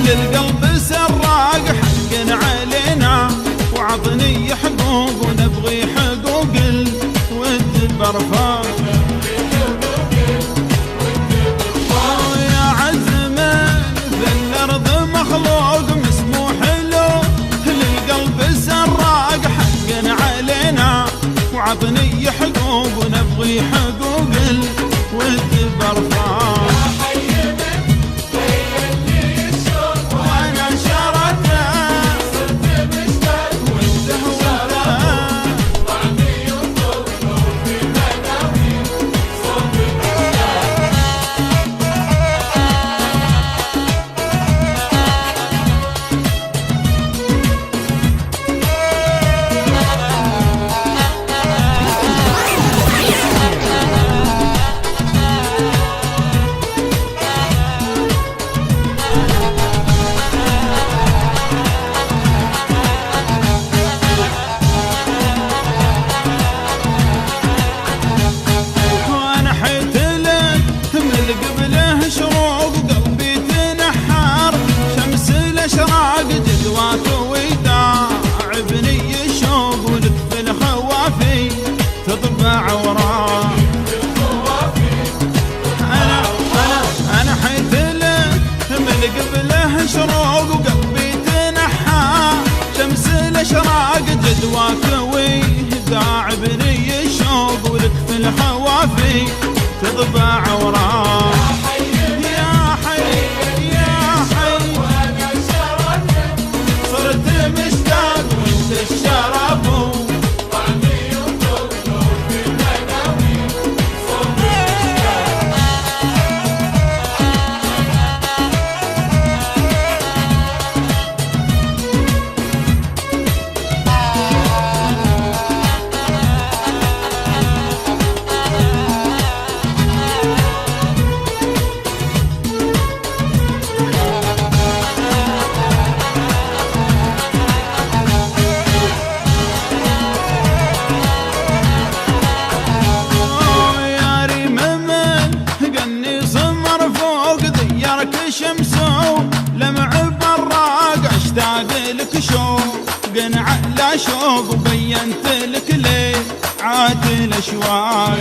للقلب سراق حق علينا وعطني حقوق ونبغي حقوق الود برفاق يا عزمن في الأرض مخلوق مسموح له للقلب سراق حق علينا وعطني حقوق ونبغي حقوق الود برفاق تطبع وراه أنا حيت لك من قبله شروق وقلبي تنحى شمس الأشراق جدواك ويداع بني الشوق ولك في الحوافي تطبع وراه يا حي يا حي وأنا شرفت صرت مشتاق وانت الشرف شمسو لمع براق اشتاق لك شوق على شوق وبينت لك ليه عاد الاشواق